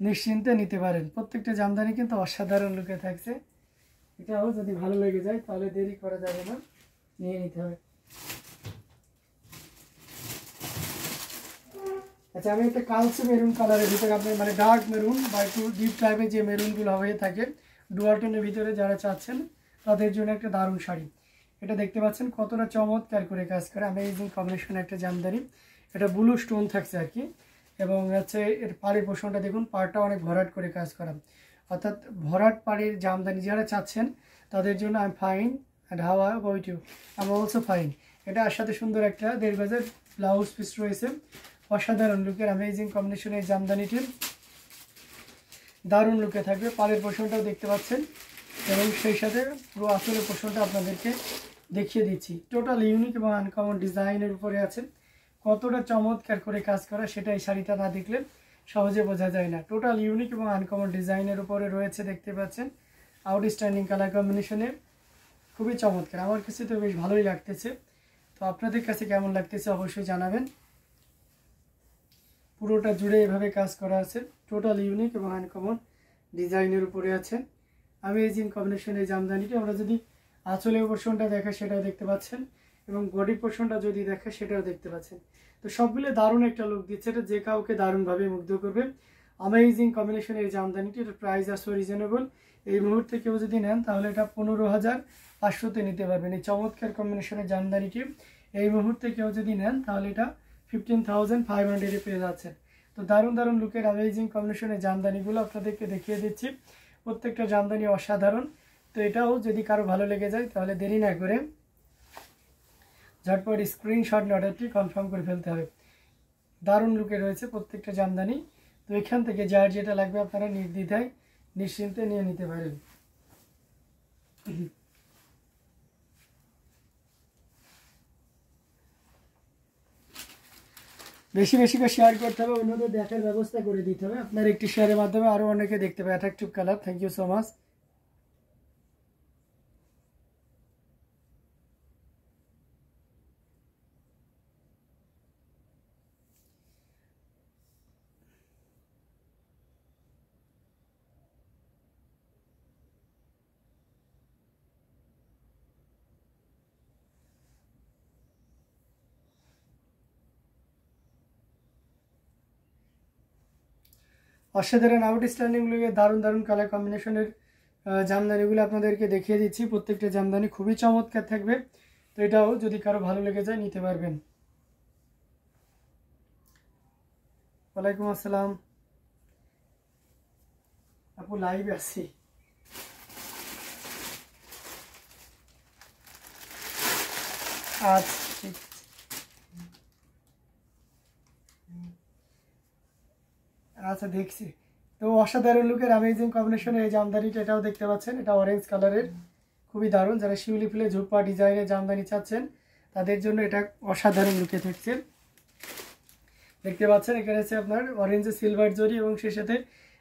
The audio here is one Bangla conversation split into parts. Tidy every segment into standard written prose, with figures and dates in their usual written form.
নিশ্চিন্তে নিতে পারেন। প্রত্যেকটা জামদানি কিন্তু অসাধারণ লুকে থাকছে। এটাও যদি ভালো লেগে যায় তাহলে দেরি করা যাবে না, নিয়ে নিতে হবে। আচ্ছা, আমি একটা কালচে মেরুন কালারের ভিতরে আপনার মানে ডার্ক মেরুন বা একটু ডিপ টাইপের যে মেরুনগুলো হয়ে থাকে ডুয়াল টোনের ভিতরে যারা চাচ্ছেন তাদের জন্য একটা দারুণ শাড়ি। এটা দেখতে পাচ্ছেন কতটা চমৎকার করে কাজ করে, অ্যামেজিং কম্বিনেশন একটা জামদানি। এটা ব্লু স্টোন থাকছে আর কি, এবং হচ্ছে এর পাড়ের পোষণটা দেখুন, পাড়টা অনেক ভরাট করে কাজ করা, অর্থাৎ ভরাট পাড়ের জামদানি যারা চাচ্ছেন তাদের জন্য I am fine and how about you, I am also fine. এটা আর সাথে সুন্দর একটা 1.5 গজের ব্লাউজ পিস রয়েছে। অসাধারণ লুকের অ্যামেজিং কম্বিনেশনের জামদানিটি দারুণ লুকে থাকবে। পাড়ের পোষণটাও দেখতে পাচ্ছেন এবং সেই সাথে পুরো আঁচলের পোষণটা আপনাদেরকে দেখিয়ে দিচ্ছি। টোটাল ইউনিক এবং আনকমন ডিজাইনের উপরে আছে। কতটা চমৎকার করে কাজ করা সেটা এই শাড়িটা না দেখলে সহজে বোঝা যায় না। টোটাল ইউনিক এবং আনকমন ডিজাইনের উপরে রয়েছে, দেখতে পাচ্ছেন আউটস্ট্যান্ডিং কালার কম্বিনেশনে, খুবই চমৎকার। আমার কাছে তো বেশ ভালোই লাগতেছে, তো আপনাদের কাছে কেমন লাগতেছে অবশ্যই জানাবেন। পুরোটা জুড়ে এভাবে কাজ করা আছে, টোটাল ইউনিক এবং আনকমন ডিজাইনের উপরে আছে অ্যামেজিং কম্বিনেশনের জামদানিটি। আমরা যদি আঁচলের পোর্শনটা দেখা সেটাও দেখতে পাচ্ছেন, এবং বডি পোর্শনটা যদি দেখা সেটাও দেখতে পাচ্ছেন। তো সবগুলো দারুণ একটা লুক দিচ্ছে, এটা যে কাউকে দারুণভাবে মুগ্ধ করবে। অ্যামেজিং কম্বিনেশনের এই জামদানিটি, এটার প্রাইস আছে রিজনেবল। এই মুহূর্তে কেউ যদি নেন তাহলে এটা 15,500-তে নিতে পারবেন। এই চমৎকার কম্বিনেশনের জামদানিটি এই মুহূর্তে কেউ যদি নেন তাহলে এটা 15,500-এ পেয়ে যাচ্ছেন। তো দারুণ দারুণ লুকের অ্যামেজিং কম্বিনেশনের জামদানিগুলো আপনাদেরকে দেখিয়ে দিচ্ছি। প্রত্যেকটা জামদানি অসাধারণ। তো এটাও যদি কারো ভালো লেগে যায় তাহলে দেরি না করে ঝটপট স্ক্রিনশট অর্ডারটি কনফার্ম করে ফেলতে হবে। দারুণ লুকে রয়েছে প্রত্যেকটা জামদানি। তো এখান থেকে যার যেটা লাগবে আপনারা নির্দ্বিধায় নিশ্চিন্তে নিয়ে নিতে পারেন। বেশি বেশি করে শেয়ার করতে হবে, অন্যদের দেখার ব্যবস্থা করে দিতে হবে। আপনার একটি শেয়ারের মাধ্যমে আরও অনেকে দেখতে পাবে attractive colour. Thank you so much. অসাধারণ আউটস্ট্যান্ডিং লুকে দারুণ দারুণ কালার কম্বিনেশনের জামদানিগুলো আপনাদেরকে দেখিয়ে দিচ্ছি। প্রত্যেকটা জামদানি খুবই চমৎকার থাকবে। তো এটাও যদি কারো ভালো লেগে যায় নিতে পারবেন। ওয়ালাইকুম আসসালাম আপু, লাইভ আছি। আচ্ছা ঠিক আছে, আচ্ছা দেখছি। তো অসাধারণ লুকের অ্যামেজিং কম্বিনেশনের এই জামদানিটা, এটাও দেখতে পাচ্ছেন, এটা অরেঞ্জ কালারের, খুবই দারুণ। যারা শিউলি ফুলে ঝুপা ডিজাইনের জামদানি চাচ্ছেন তাদের জন্য এটা অসাধারণ লুকে থাকছে। দেখতে পাচ্ছেন এখানে আছে আপনার অরেঞ্জে সিলভার জরি এবং সেই সাথে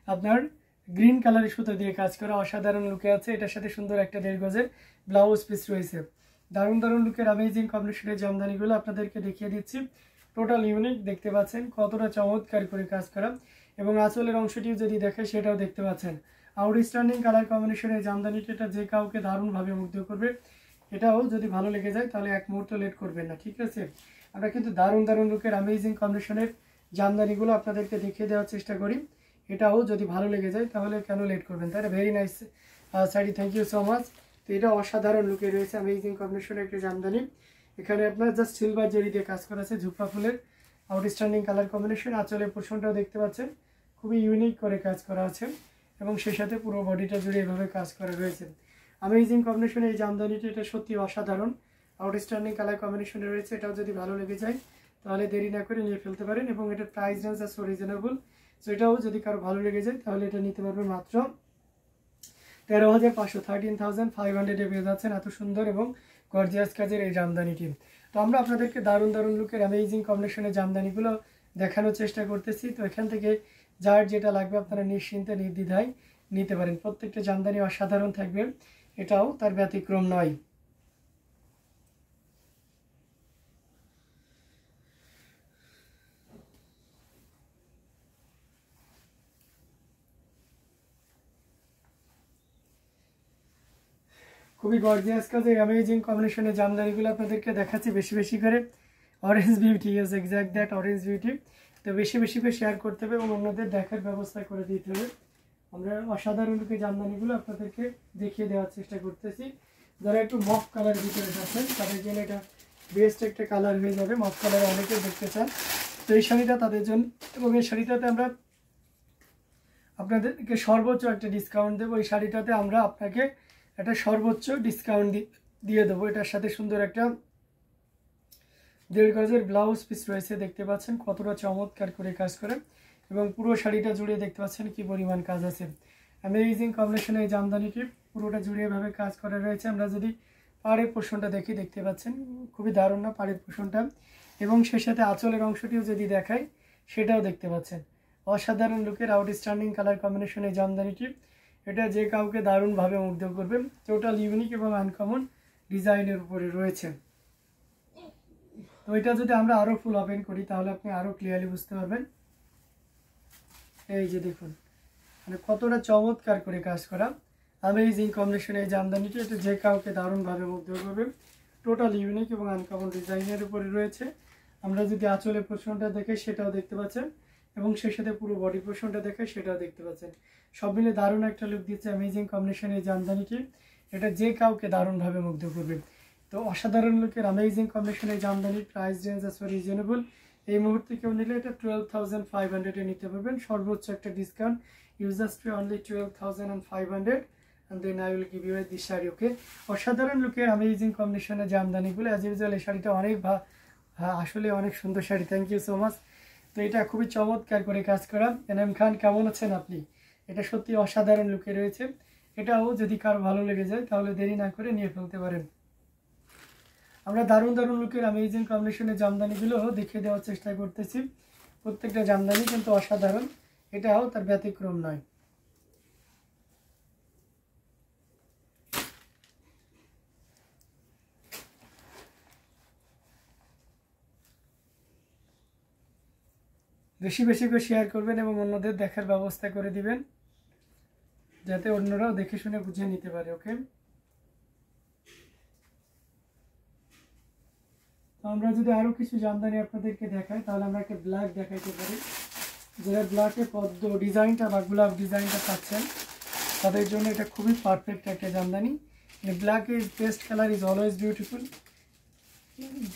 আপনার গ্রিন কালারের সুতো দিয়ে কাজ করা অসাধারণ লুকে আছে। এটার সাথে সুন্দর একটা 1.5 গজের ব্লাউজ পিস রয়েছে। দারুণ দারুণ লুকের অ্যামেজিং কম্বিনেশনের জামদানিগুলো আপনাদেরকে দেখিয়ে দিচ্ছি। টোটাল ইউনিক, দেখতে পাচ্ছেন কতটা চমৎকার করে কাজ করা, এবং আঁচলের অংশটিও যদি দেখে সেটাও দেখতে পাচ্ছেন। আউটস্ট্যান্ডিং কালার কম্বিনেশনের জামদানিটা, এটা যে কাউকে দারুণভাবে মুগ্ধ করবে। এটাও যদি ভালো লেগে যায় তাহলে এক মুহূর্ত লেট করবেন না, ঠিক আছে। আমরা কিন্তু দারুণ দারুণ লুকের অ্যামেজিং কন্ডিশনের জামদানিগুলো আপনাদেরকে দেখিয়ে দেওয়ার চেষ্টা করি। এটাও যদি ভালো লেগে যায় তাহলে কেন লেট করবেন, তাই না। Very nice sari, thank you so much. তো এটা অসাধারণ লুকে রয়েছে অ্যামেজিং কন্ডিশনের একটা জামদানি। এখানে আপনার জাস্ট সিলভার জরি দিয়ে কাজ করা আছে, ঝুপা ফুলের আউটস্ট্যান্ডিং কালার কম্বিনেশন। আঁচলের পোর্শনটাও দেখতে পাচ্ছেন খুবই ইউনিক করে কাজ করা আছে, এবং সেই সাথে পুরো বডিটা জুড়ে এভাবে কাজ করা রয়েছে। অ্যামেজিং কম্বিনেশন এই জামদানিটা, এটা সত্যি অসাধারণ আউটস্ট্যান্ডিং কালার কম্বিনেশনে রয়েছে। এটাও যদি ভালো লেগে যায় তাহলে দেরি না করে নিয়ে ফেলতে পারেন, এবং এটার প্রাইস রেঞ্জ আছে রিজনেবল। সো এটাও যদি কারো ভালো লেগে যায় তাহলে এটা নিতে পারবেন মাত্র 13,500, 13,500 পেয়ে যাচ্ছেন এত সুন্দর এবং গর্জিয়াস কাজের এই জামদানিটি। তো আমরা আপনাদেরকে দারুণ দারুণ লুকের অ্যামেজিং কম্বিনেশনের জামদানিগুলো দেখানোর চেষ্টা করতেছি। তো এখান থেকে যার যেটা লাগবে আপনারা নিশ্চিন্তে নির্দ্বিধায় নিতে পারেন। প্রত্যেকটা জামদানি অসাধারণ থাকবে, এটাও তার ব্যতিক্রম নয়। খুবই গর্জিয়াস কাজে অ্যামেজিং কম্বিনেশনের জামদানিগুলো আপনাদেরকে দেখাচ্ছি বেশি বেশি করে। Orange beauty, yes exact that orange beauty. তো বেশি বেশি করে শেয়ার করতে হবে এবং অন্যদের দেখার ব্যবস্থা করে দিতে হবে। আমরা অসাধারণ রূপে জামদানিগুলো আপনাদেরকে দেখিয়ে দেওয়ার চেষ্টা করতেছি। যারা একটু মফ কালার ভিতরে আছেন তাদের জন্য এটা বেস্ট একটা কালার হয়ে যাবে। মফ কালার অনেকে দেখতে চান, তো এই শাড়িটা তাদের জন্য। এবং এই শাড়িটাতে আমরা আপনাদেরকে সর্বোচ্চ একটা ডিসকাউন্ট দেবো। এই শাড়িটাতে আমরা আপনাকে একটা সর্বোচ্চ ডিসকাউন্ট দিয়ে দেবো। এটার সাথে সুন্দর একটা 1.5 গজের ব্লাউজ পিস রয়েছে, দেখতে পাচ্ছেন কতটা চমৎকার করে কাজ করে এবং পুরো শাড়িটা জুড়ে দেখতে পাচ্ছেন কি পরিমাণ কাজ আছে। অ্যামেজিং কম্বিনেশনে এই জামদানিটি পুরোটা জুড়ে এভাবে কাজ করা রয়েছে। আমরা যদি পাড়ের পোর্শনটা দেখি, দেখতে পাচ্ছেন খুবই দারুণ না পাড়ের পোর্শনটা, এবং সেই সাথে আঁচলের অংশটিও যদি দেখাই সেটাও দেখতে পাচ্ছেন অসাধারণ লুকের আউটস্ট্যান্ডিং কালার কম্বিনেশন এই জামদানিটি। এটা যে কাউকে দারুণভাবে মুগ্ধ করবে। টোটাল ইউনিক এবং আনকমন ডিজাইনের উপরে রয়েছে। তো এটা যদি আমরা আরও ফুল ওপেন করি তাহলে আপনি আরও ক্লিয়ারলি বুঝতে পারবেন। এই যে দেখুন মানে কতটা চমৎকার করে কাজ করা অ্যামেজিং কম্বিনেশন এই জামদানিটি। এটা যে কাউকে দারুণভাবে মুগ্ধ করবে। টোটাল ইউনিক এবং আনকমন ডিজাইনের উপরে রয়েছে। আমরা যদি আঁচলের পোর্শনটা দেখে সেটাও দেখতে পাচ্ছেন এবং সেই সাথে পুরো বডি পোর্শনটা দেখে সেটাও দেখতে পাচ্ছেন। সব মিলে দারুণ একটা লুক দিচ্ছে অ্যামেজিং কম্বিনেশন এই জামদানিটি। এটা যে কাউকে দারুণভাবে মুগ্ধ করবে। তো অসাধারণ লুকের অ্যামেজিং কম্বিনেশন এই জামদানির প্রাইস রেঞ্জ আছে রিজনেবল। এই মুহূর্তে কেউ নিলে এটা 12,500 নিতে পারবেন। সর্বোচ্চ একটা discount, users pay only 12,500 and then I will give you this sari. Okay, অসাধারণ লুকের অ্যামেজিং কম্বিনেশনের জামদানিগুলো অ্যাজ ইউজুয়াল। এই শাড়িটা অনেক আসলে অনেক সুন্দর sari, thank you so much. তো এটা খুবই চমৎকার করে কাজ করা। এনাম খান, কেমন আছেন আপনি? এটা সত্যি অসাধারণ লুকে রয়েছে। এটাও যদি কারো ভালো লেগে যায় তাহলে দেরি না করে নিয়ে ফেলতে পারেন। আমরা দারুণ দারুণ লুকের অ্যামেজিং কম্বিনেশনের জামদানিগুলো দেখিয়ে দেওয়ার চেষ্টা করতেছি। প্রত্যেকটা জামদানি কিন্তু অসাধারণ, এটাও তার ব্যতিক্রম নয়। বেশি বেশি করে শেয়ার করবেন এবং অন্যদের দেখার ব্যবস্থা করে দিবেন যাতে অন্যরাও দেখে শুনে বুঝে নিতে পারে। ওকে, তো আমরা যদি আরও কিছু জামদানি আপনাদেরকে দেখাই তাহলে আমরা একটা ব্ল্যাক দেখাইতে পারি। যারা ব্ল্যাকে পদ্ম ডিজাইনটা বা গোলাপ ডিজাইনটা পাচ্ছেন তাদের জন্য এটা খুবই পারফেক্ট একটা Jamdani. Black is best colour, is always beautiful.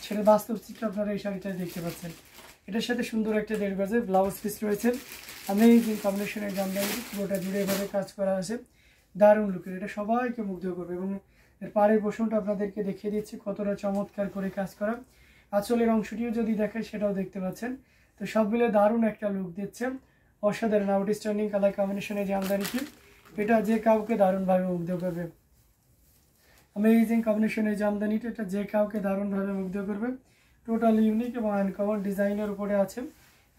সেটা বাস্তব চিত্র আপনারা এই শাড়িটা দেখতে পাচ্ছেন। এটার সাথে সুন্দর একটা 1.5 গজের ব্লাউজ পিস রয়েছে। অ্যামেজিং কম্বিনেশনের জামদানি, পুরোটা জুড়ে এভাবে কাজ করা আছে, দারুণ লুকের। এটা সবাইকে মুগ্ধ করবে এবং এর পাড়ের পোর্শনটা আপনাদেরকে দেখিয়ে দিচ্ছি কতটা চমৎকার করে কাজ করা। আঁচলের অংশটিও যদি দেখেন সেটাও দেখতে পাচ্ছেন। তো সব মিলে দারুণ একটা লুক দিচ্ছে অসাধারণ আউটস্ট্যান্ডিং কালার কম্বিনেশনের জামদানিটি। এটা যে কাউকে দারুণভাবে মুগ্ধ করবে। অ্যামেজিং কম্বিনেশনের জামদানিটি এটা যে কাউকে দারুণভাবে মুগ্ধ করবে। টোটাল ইউনিক এবং আনকমন ডিজাইনের উপরে আছে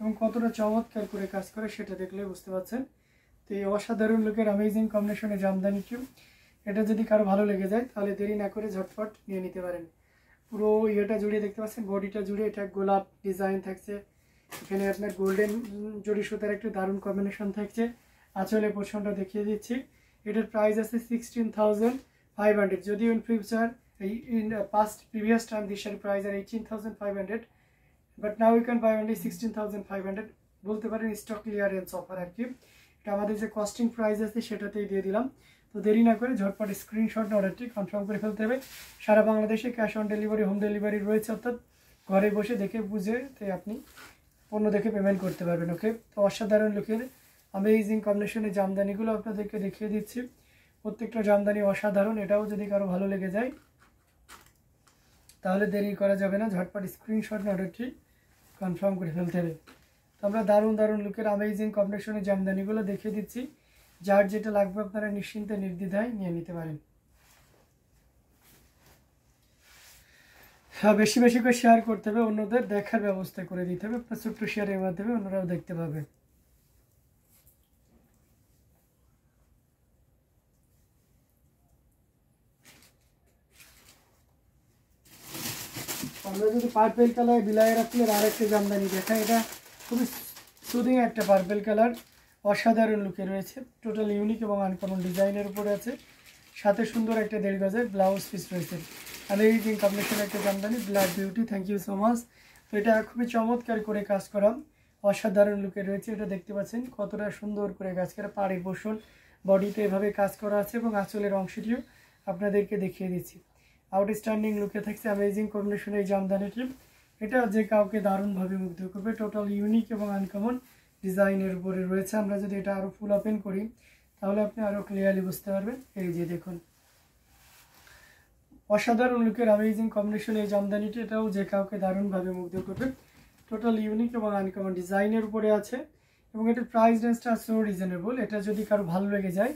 এবং কতটা চমৎকার করে কাজ করে সেটা দেখলে বুঝতে পারছেন। তো এই অসাধারণ লুকের অ্যামেজিং কম্বিনেশনের জামদানিটিও এটা যদি কারো ভালো লেগে যায় তাহলে দেরি না করে ঝটপট নিয়ে নিতে পারেন। পুরো ইয়েটা জুড়ে দেখতে পাচ্ছেন, বডিটা জুড়ে এটা গোলাপ ডিজাইন থাকছে। এখানে আপনার গোল্ডেন জরি সুতার একটু দারুণ কম্বিনেশন থাকছে। আঁচলের পোর্শনটা দেখিয়ে দিচ্ছি। এটার প্রাইস আছে 16,500। যদিও in future in the past previous time this share price are 18,500 but now you can buy only 16,500 বলতে পারেন স্টক ক্লিয়ারেন্স অফার আর কি। এটা আমাদের যে কস্টিং প্রাইস আছে সেটাতেই দিয়ে দিলাম। তো দেরি না করে ঝটপট স্ক্রিনশট অর্ডারটি কনফার্ম করে ফেলতে হবে। সারা বাংলাদেশে cash on delivery, home delivery রয়েছে, অর্থাৎ ঘরে বসে দেখে বুঝে তাই আপনি পণ্য দেখে পেমেন্ট করতে পারবেন। ওকে, তো অসাধারণ লুকের অ্যামেজিং কম্বিনেশনের জামদানিগুলো আপনাদেরকে দেখিয়ে দিচ্ছি। প্রত্যেকটা জামদানি অসাধারণ। এটাও যদি কারো ভালো লেগে যায় তাহলে দেরি করা যাবে না, ঝটপট স্ক্রিনশট অর্ডারটি কনফার্ম করে ফেলতে হবে। তো আমরা দারুণ দারুণ লুকের অ্যামেজিং কম্বিনেশনের জামদানিগুলো দেখিয়ে দিচ্ছি। যার যেটা লাগবে আপনারা নিশ্চিন্তে নির্দ্বিধায় নিয়ে নিতে পারেন। হ্যাঁ, বেশি বেশি করে শেয়ার করতে হবে, অন্যদের দেখার ব্যবস্থা করে দিতে হবে। আপনার ছোট্ট শেয়ারের মাধ্যমে অন্যরাও দেখতে পাবে। আমরা যদি পার্পেল কালার বিলাইয়ের ফুলের আরেকটা জামদানি দেখাই, এটা খুবই সুদিং একটা পার্পেল কালার, অসাধারণ লুকে রয়েছে। টোটাল ইউনিক এবং আনকমন ডিজাইনের উপরে আছে। সাথে সুন্দর একটা 1.5 গজের ব্লাউজ পিস রয়েছে। অ্যামেজিং কম্বিনেশন একটা Jamdani, black beauty. Thank you so much. তো এটা খুবই চমৎকার করে কাজ করা, অসাধারণ লুকে রয়েছে। এটা দেখতে পাচ্ছেন কতটা সুন্দর করে কাজ করা, পাড়ি পোষণ বডিতে এভাবে কাজ করা আছে এবং আঁচলের অংশটিও আপনাদেরকে দেখিয়ে দিচ্ছি। আউটস্ট্যান্ডিং লুকে থাকছে অ্যামেজিং কম্বিনেশনের এই জামদানিটি। এটা যে কাউকে দারুণভাবে মুগ্ধ করবে, টোটাল ইউনিক এবং আনকমন ডিজাইনের উপরে রয়েছে। আমরা যদি এটা আরও ফুল ওপেন করি তাহলে আপনি আরও ক্লিয়ারলি বুঝতে পারবেন। এই যে দেখুন, অসাধারণ লুকের অ্যামেজিং কম্বিনেশন এই জামদানিটি, এটাও যে কাউকে দারুণভাবে মুগ্ধ করবে। টোটাল ইউনিক এবং আনকমন ডিজাইনের উপরে আছে এবং এটার প্রাইস রেঞ্জটা সো রিজনেবল। এটা যদি কারো ভালো লেগে যায়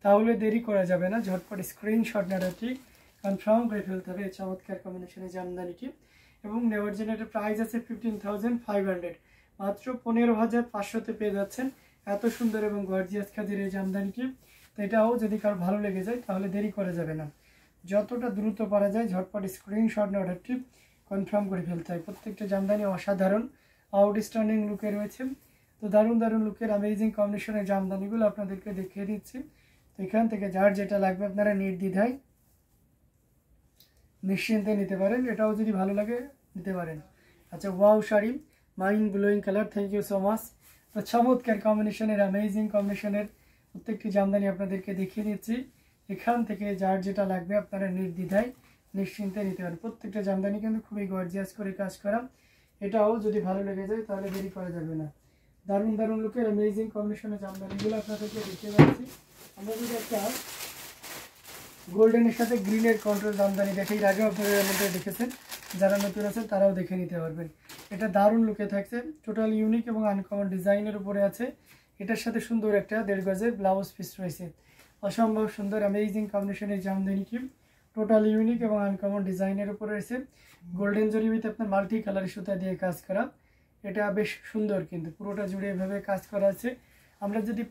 তাহলে দেরি করা যাবে না, ঝটপট স্ক্রিনশট নেওয়াটি কনফার্ম করে ফেলতে হবে এই চমৎকার কম্বিনেশনের জামদানিটি। এবং নেওয়ার জন্য এটার প্রাইস আছে 15,500, মাত্র 15,500-তে পেয়ে যাচ্ছেন এত সুন্দর এবং গর্জিয়াস কাজের এই জামদানিটি। তো এটাও যদি কারো ভালো লেগে যায় তাহলে দেরি করা যাবে না, যতটা দ্রুত পারা যায় ঝটপট স্ক্রিনশট নিয়ে অর্ডারটি কনফার্ম করে ফেলতে হয়। প্রত্যেকটা জামদানি অসাধারণ আউটস্ট্যান্ডিং লুকে রয়েছে। তো দারুণ দারুণ লুকের অ্যামেজিং কম্বিনেশনের জামদানিগুলো আপনাদেরকে দেখিয়ে দিচ্ছি। তো এখান থেকে যার যেটা লাগবে আপনারা নির্দ্বিধায় নিশ্চিন্তে নিতে পারেন, এটাও যদি ভালো লাগে নিতে পারেন। আচ্ছা, wow sari, mind blowing colour. Thank you so much. তো চমৎকার কম্বিনেশনের অ্যামেজিং কম্বিনেশনের প্রত্যেকটি জামদানি আপনাদেরকে দেখিয়ে দিচ্ছি। এখান থেকে যার যেটা লাগবে আপনারা নির্দ্বিধায় নিশ্চিন্তে নিতে পারেন। প্রত্যেকটা জামদানি কিন্তু খুবই গর্জিয়াস করে কাজ করা, এটাও যদি ভালো লেগে যায় তাহলে দেরি করা যাবে না। দারুণ দারুণ লুকের অ্যামেজিং কম্বিনেশনের জামদানিগুলো আপনাদেরকে দেখিয়ে যাচ্ছি। আমরা যদি একটা গোল্ডেনের সাথে গ্রিনের কন্ট্রাস্ট জামদানি দেখে, এর আগেও আপনারা এর মধ্যে দেখেছেন, যারা নতুন আছেন তারাও দেখে নিতে পারবেন। এটা দারুণ লুকে থাকছে, টোটাল ইউনিক এবং আনকমন ডিজাইনের উপরে আছে। এটার সাথে সুন্দর একটা 1.5 গজের ব্লাউজ পিস রয়েছে, অসম্ভব সুন্দর অ্যামেজিং কম্বিনেশনের জামদানিটি। টোটাল ইউনিক এবং আনকমন ডিজাইনের উপরে রয়েছে। গোল্ডেন জরিতে আপনার মাল্টি কালারের সুতা দিয়ে কাজ করা, এটা বেশ সুন্দর, কিন্তু পুরোটা জুড়ে এভাবে কাজ করা আছে। আমরা যদি